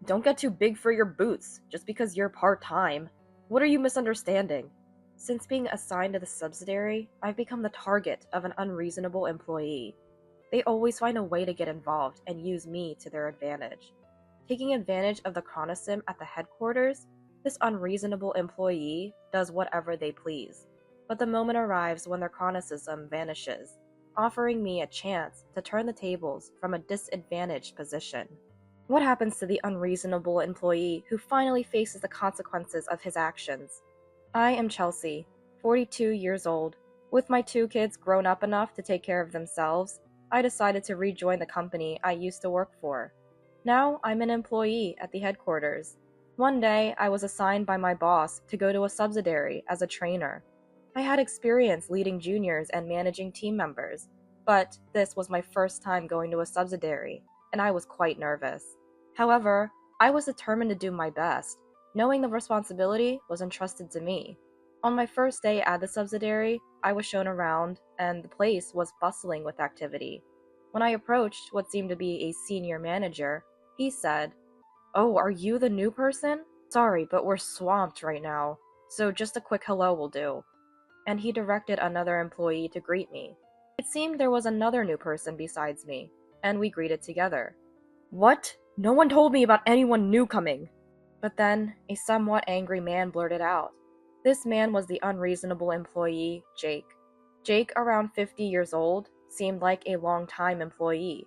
don't get too big for your boots just because you're part-time. What are you misunderstanding? Since being assigned to the subsidiary, I've become the target of an unreasonable employee. They always find a way to get involved and use me to their advantage. Taking advantage of the chronosim at the headquarters, this unreasonable employee does whatever they please. But the moment arrives when their chronocism vanishes, offering me a chance to turn the tables from a disadvantaged position. What happens to the unreasonable employee who finally faces the consequences of his actions? I am Chelsea, 42 years old. With my 2 kids grown up enough to take care of themselves, I decided to rejoin the company I used to work for. Now I'm an employee at the headquarters. One day, I was assigned by my boss to go to a subsidiary as a trainer. I had experience leading juniors and managing team members, but this was my first time going to a subsidiary, and I was quite nervous. However, I was determined to do my best, knowing the responsibility was entrusted to me. On my first day at the subsidiary, I was shown around, and the place was bustling with activity. When I approached what seemed to be a senior manager, he said, "Oh, are you the new person? Sorry, but we're swamped right now, so just a quick hello will do." And he directed another employee to greet me. It seemed there was another new person besides me, and we greeted together. "What? No one told me about anyone new coming." But then, a somewhat angry man blurted out. This man was the unreasonable employee, Jake. Jake, around 50 years old, seemed like a long-time employee.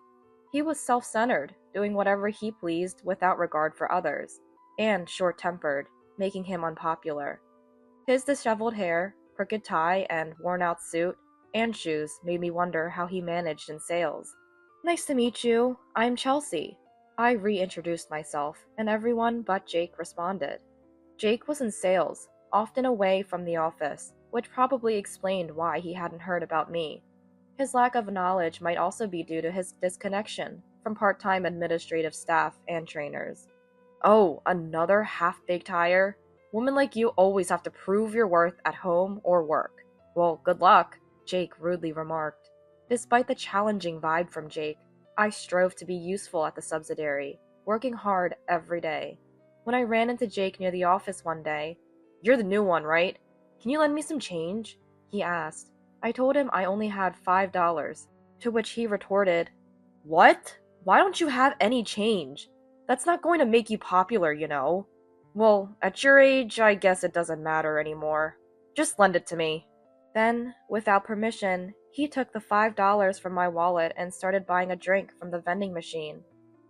He was self-centered, doing whatever he pleased without regard for others, and short-tempered, making him unpopular. His disheveled hair, crooked tie, and worn-out suit and shoes made me wonder how he managed in sales. "Nice to meet you. I'm Chelsea." I reintroduced myself, and everyone but Jake responded. Jake was in sales, often away from the office, which probably explained why he hadn't heard about me. His lack of knowledge might also be due to his disconnection from part-time administrative staff and trainers. "Oh, another half-baked hire? Women like you always have to prove your worth at home or work. Well, good luck," Jake rudely remarked. Despite the challenging vibe from Jake, I strove to be useful at the subsidiary, working hard every day. When I ran into Jake near the office one day, "You're the new one, right? Can you lend me some change?" he asked. I told him I only had $5, to which he retorted, "What? Why don't you have any change? That's not going to make you popular, you know." "Well, at your age, I guess it doesn't matter anymore. Just lend it to me." Then, without permission, he took the $5 from my wallet and started buying a drink from the vending machine.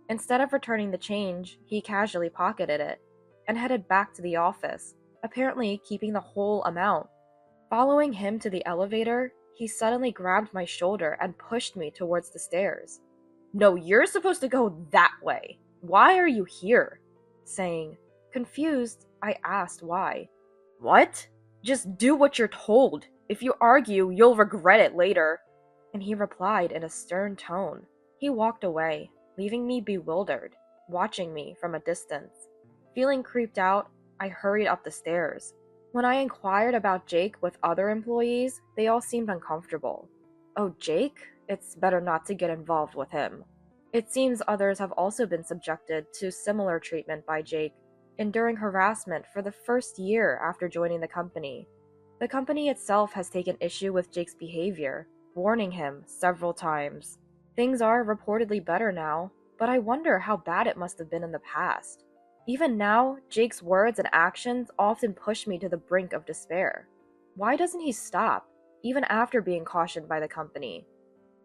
Instead of returning the change, he casually pocketed it and headed back to the office, apparently keeping the whole amount. Following him to the elevator, he suddenly grabbed my shoulder and pushed me towards the stairs. "No, you're supposed to go that way. Why are you here?" saying. Confused, I asked why. "What? Just do what you're told. If you argue, you'll regret it later." And he replied in a stern tone. He walked away, leaving me bewildered, watching me from a distance. Feeling creeped out, I hurried up the stairs. When I inquired about Jake with other employees, they all seemed uncomfortable. "Oh, Jake? It's better not to get involved with him." It seems others have also been subjected to similar treatment by Jake, enduring harassment for the first year after joining the company. The company itself has taken issue with Jake's behavior, warning him several times. Things are reportedly better now, but I wonder how bad it must have been in the past. Even now, Jake's words and actions often push me to the brink of despair. Why doesn't he stop, even after being cautioned by the company?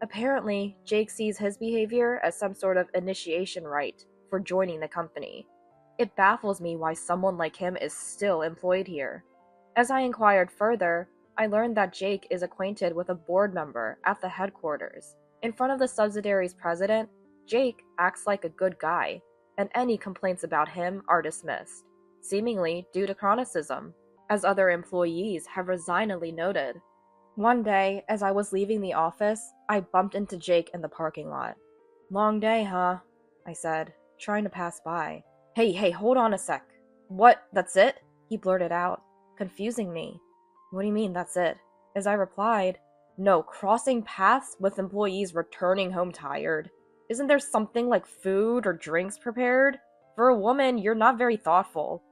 Apparently, Jake sees his behavior as some sort of initiation rite for joining the company. It baffles me why someone like him is still employed here. As I inquired further, I learned that Jake is acquainted with a board member at the headquarters. In front of the subsidiary's president, Jake acts like a good guy, and any complaints about him are dismissed, seemingly due to chronicism, as other employees have resignedly noted. One day, as I was leaving the office, I bumped into Jake in the parking lot. "Long day, huh?" I said, trying to pass by. Hey, hold on a sec. "What, that's it?" he blurted out, confusing me. "What do you mean, that's it?" As I replied, "No, crossing paths with employees returning home tired. Isn't there something like food or drinks prepared? For a woman, you're not very thoughtful."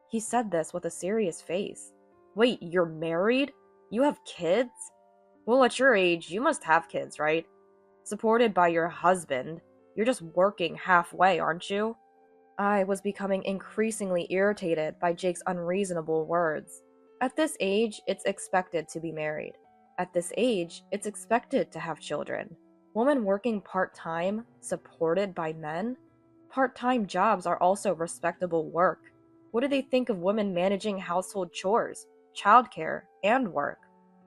He said this with a serious face. "Wait, you're married? You have kids? Well, at your age, you must have kids, right? Supported by your husband. You're just working halfway, aren't you?" I was becoming increasingly irritated by Jake's unreasonable words. At this age, it's expected to be married. At this age, it's expected to have children. Women working part-time, supported by men? Part-time jobs are also respectable work. What do they think of women managing household chores, childcare, and work?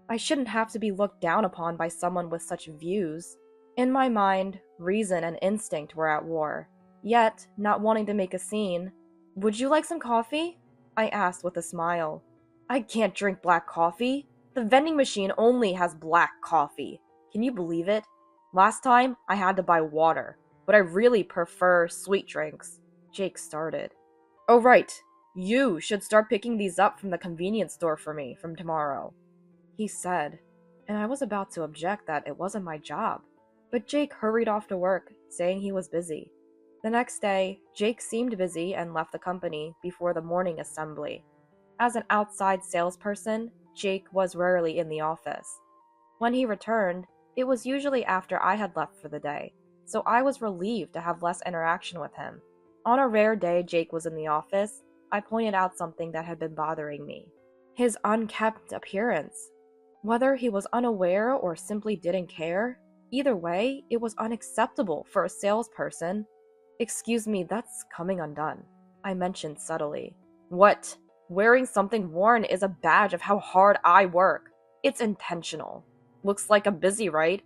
I shouldn't have to be looked down upon by someone with such views. In my mind, reason and instinct were at war. Yet, not wanting to make a scene, "Would you like some coffee?" I asked with a smile. "I can't drink black coffee. The vending machine only has black coffee. Can you believe it? Last time, I had to buy water, but I really prefer sweet drinks." Jake started. "Oh right, you should start picking these up from the convenience store for me from tomorrow," he said, and I was about to object that it wasn't my job. But Jake hurried off to work, saying he was busy. The next day, Jake seemed busy and left the company before the morning assembly. As an outside salesperson, Jake was rarely in the office. When he returned, it was usually after I had left for the day, so I was relieved to have less interaction with him. On a rare day Jake was in the office, I pointed out something that had been bothering me. His unkempt appearance. Whether he was unaware or simply didn't care, either way, it was unacceptable for a salesperson. "Excuse me, that's coming undone," I mentioned subtly. "What? Wearing something worn is a badge of how hard I work. It's intentional. Looks like I'm busy, right?"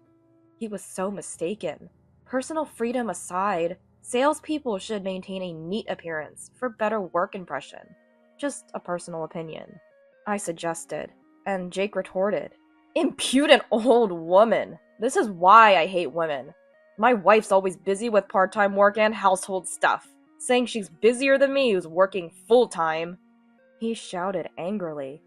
He was so mistaken. Personal freedom aside, salespeople should maintain a neat appearance for better work impression. Just a personal opinion, I suggested, and Jake retorted, "Impudent old woman! This is why I hate women. My wife's always busy with part-time work and household stuff, saying she's busier than me who's working full-time." He shouted angrily.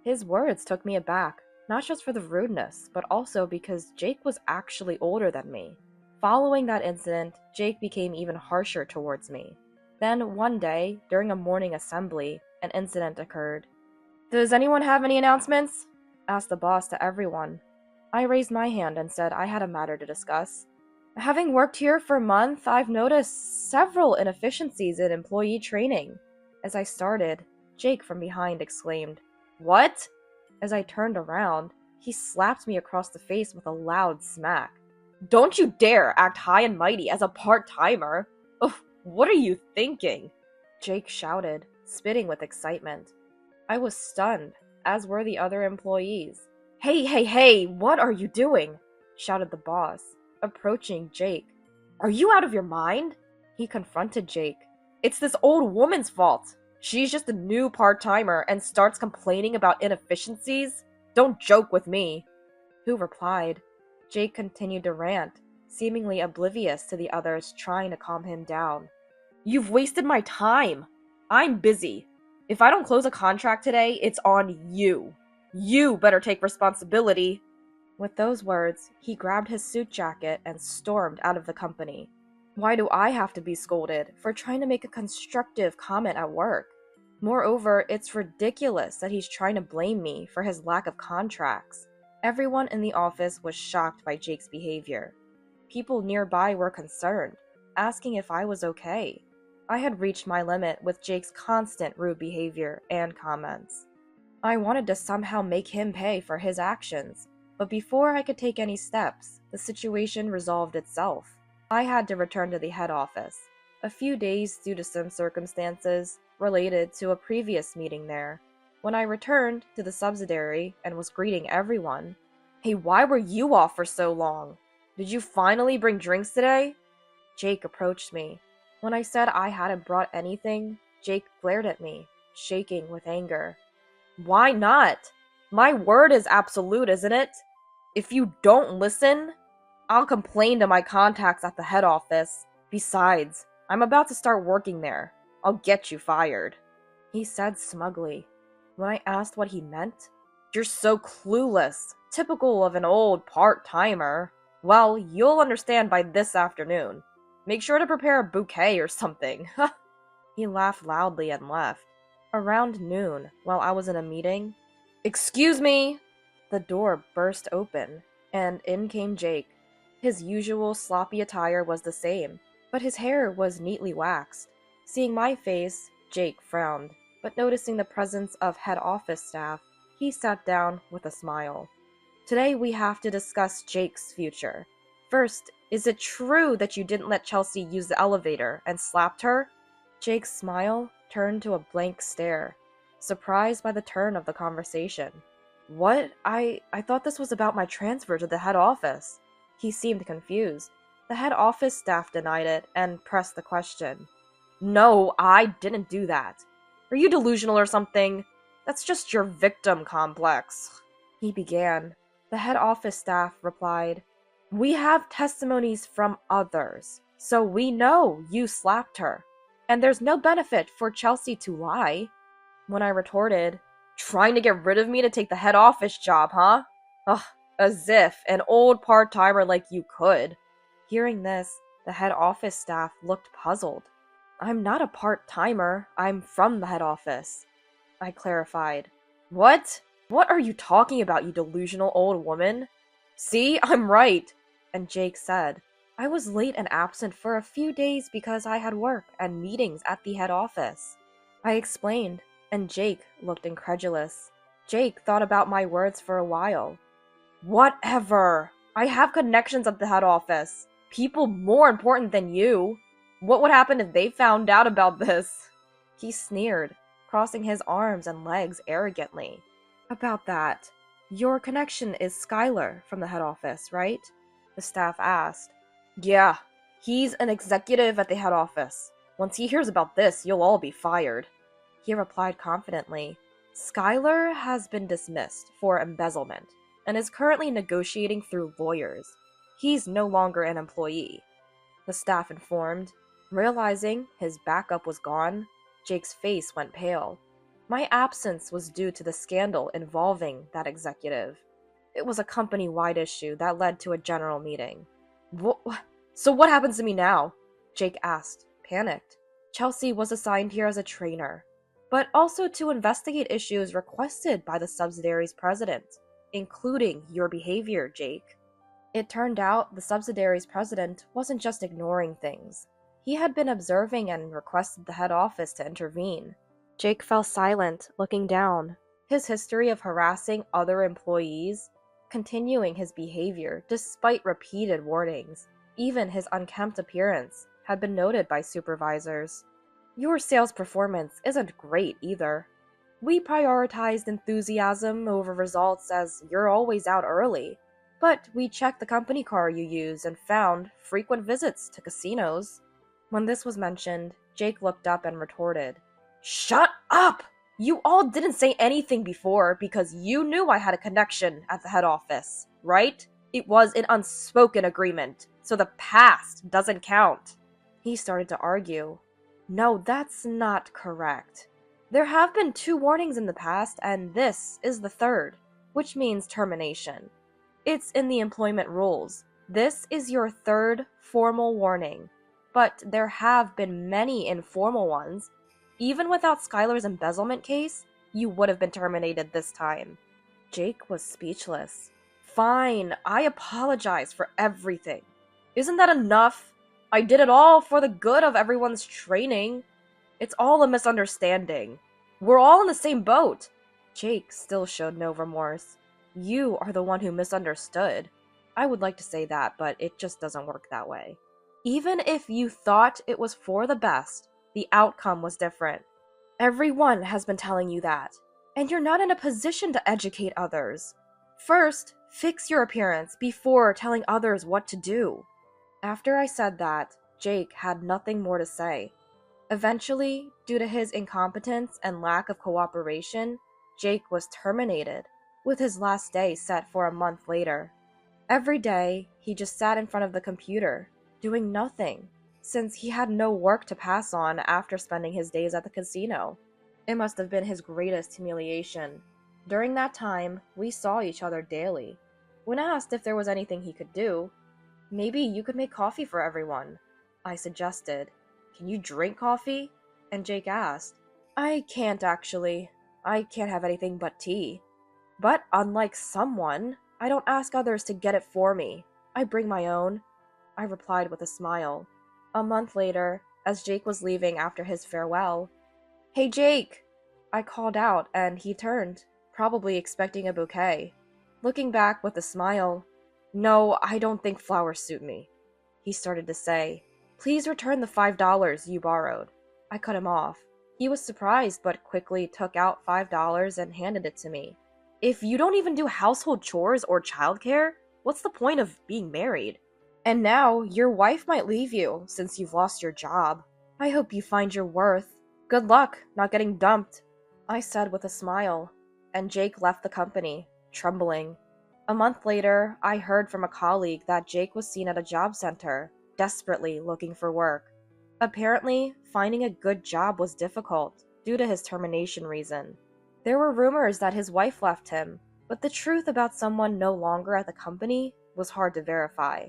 His words took me aback, not just for the rudeness, but also because Jake was actually older than me. Following that incident, Jake became even harsher towards me. Then, one day, during a morning assembly, an incident occurred. "Does anyone have any announcements?" asked the boss to everyone. I raised my hand and said I had a matter to discuss. "Having worked here for a month, I've noticed several inefficiencies in employee training." As I started, Jake from behind exclaimed, "What?" As I turned around, he slapped me across the face with a loud smack. "Don't you dare act high and mighty as a part-timer! Oh, what are you thinking?" Jake shouted, spitting with excitement. I was stunned, as were the other employees. Hey, what are you doing?" shouted the boss, approaching Jake. "Are you out of your mind?" He confronted Jake. "It's this old woman's fault. She's just a new part-timer and starts complaining about inefficiencies. Don't joke with me." Who replied? Jake continued to rant, seemingly oblivious to the others trying to calm him down. "You've wasted my time. I'm busy. If I don't close a contract today, it's on you. You better take responsibility." With those words, he grabbed his suit jacket and stormed out of the company. Why do I have to be scolded for trying to make a constructive comment at work? Moreover, it's ridiculous that he's trying to blame me for his lack of contracts. Everyone in the office was shocked by Jake's behavior. People nearby were concerned, asking if I was okay. I had reached my limit with Jake's constant rude behavior and comments. I wanted to somehow make him pay for his actions, but before I could take any steps, the situation resolved itself. I had to return to the head office, a few days due to some circumstances related to a previous meeting there. When I returned to the subsidiary and was greeting everyone, "Hey, why were you off for so long? Did you finally bring drinks today?" Jake approached me. When I said I hadn't brought anything, Jake glared at me, shaking with anger. "Why not? My word is absolute, isn't it? If you don't listen, I'll complain to my contacts at the head office. Besides, I'm about to start working there. I'll get you fired," he said smugly. When I asked what he meant, "You're so clueless, typical of an old part-timer. Well, you'll understand by this afternoon. Make sure to prepare a bouquet or something." He laughed loudly and left. Around noon, while I was in a meeting, "Excuse me!" The door burst open, and in came Jake. His usual sloppy attire was the same, but his hair was neatly waxed. Seeing my face, Jake frowned, but noticing the presence of head office staff, he sat down with a smile. "Today we have to discuss Jake's future. First, is it true that you didn't let Chelsea use the elevator and slapped her?" Jake's smile turned to a blank stare, surprised by the turn of the conversation. "What? I thought this was about my transfer to the head office." He seemed confused. The head office staff denied it and pressed the question. "No, I didn't do that. Are you delusional or something? That's just your victim complex," he began. The head office staff replied, "We have testimonies from others, so we know you slapped her. And there's no benefit for Chelsea to lie." When I retorted, "Trying to get rid of me to take the head office job, huh? Ugh, as if an old part-timer like you could." Hearing this, the head office staff looked puzzled. "I'm not a part-timer, I'm from the head office," I clarified. "What? What are you talking about, you delusional old woman?" "See, I'm right," and Jake said, "I was late and absent for a few days because I had work and meetings at the head office." I explained, and Jake looked incredulous. Jake thought about my words for a while. "Whatever! I have connections at the head office. People more important than you. What would happen if they found out about this?" He sneered, crossing his arms and legs arrogantly. "About that, your connection is Skylar from the head office, right?" the staff asked. "Yeah, he's an executive at the head office. Once he hears about this, you'll all be fired," he replied confidently. "Skylar has been dismissed for embezzlement and is currently negotiating through lawyers. He's no longer an employee," the staff informed. Realizing his backup was gone, Jake's face went pale. My absence was due to the scandal involving that executive. It was a company-wide issue that led to a general meeting. So what happens to me now?" Jake asked, panicked. "Chelsea was assigned here as a trainer, but also to investigate issues requested by the subsidiary's president, including your behavior, Jake." It turned out the subsidiary's president wasn't just ignoring things. He had been observing and requested the head office to intervene. Jake fell silent, looking down. His history of harassing other employees, continuing his behavior despite repeated warnings, even his unkempt appearance, had been noted by supervisors. "Your sales performance isn't great either. We prioritized enthusiasm over results as you're always out early. But we checked the company car you use and found frequent visits to casinos." When this was mentioned, Jake looked up and retorted, "Shut up! You all didn't say anything before because you knew I had a connection at the head office, right? It was an unspoken agreement, so the past doesn't count." He started to argue. "No, that's not correct. There have been 2 warnings in the past, and this is the 3rd, which means termination. It's in the employment rules. This is your 3rd formal warning, but there have been many informal ones. Even without Skylar's embezzlement case, you would have been terminated this time." Jake was speechless. "Fine, I apologize for everything. Isn't that enough? I did it all for the good of everyone's training. It's all a misunderstanding. We're all in the same boat." Jake still showed no remorse. "You are the one who misunderstood." I would like to say that, but it just doesn't work that way. Even if you thought it was for the best, the outcome was different. Everyone has been telling you that, and you're not in a position to educate others. First, fix your appearance before telling others what to do. After I said that, Jake had nothing more to say. Eventually, due to his incompetence and lack of cooperation, Jake was terminated, with his last day set for a month later. Every day, he just sat in front of the computer, doing nothing, since he had no work to pass on after spending his days at the casino. It must have been his greatest humiliation. During that time, we saw each other daily. When asked if there was anything he could do, "Maybe you could make coffee for everyone," I suggested. "Can you drink coffee?" And Jake asked. I can't actually. I can't have anything but tea. But unlike someone, I don't ask others to get it for me. I bring my own, I replied with a smile. A month later, as Jake was leaving after his farewell, Hey Jake! I called out and he turned, probably expecting a bouquet. Looking back with a smile, No, I don't think flowers suit me. He started to say, Please return the $5 you borrowed. I cut him off. He was surprised but quickly took out $5 and handed it to me. If you don't even do household chores or childcare, what's the point of being married? And now your wife might leave you since you've lost your job. I hope you find your worth. Good luck not getting dumped, I said with a smile, and Jake left the company, trembling. A month later, I heard from a colleague that Jake was seen at a job center, desperately looking for work. Apparently, finding a good job was difficult due to his termination reason. There were rumors that his wife left him, but the truth about someone no longer at the company was hard to verify.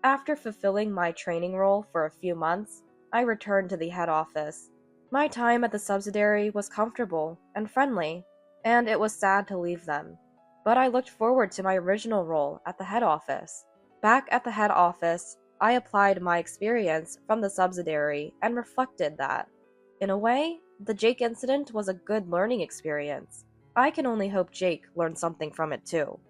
After fulfilling my training role for a few months, I returned to the head office. My time at the subsidiary was comfortable and friendly, and it was sad to leave them. But I looked forward to my original role at the head office. Back at the head office, I applied my experience from the subsidiary and reflected that, in a way, the Jake incident was a good learning experience. I can only hope Jake learned something from it too.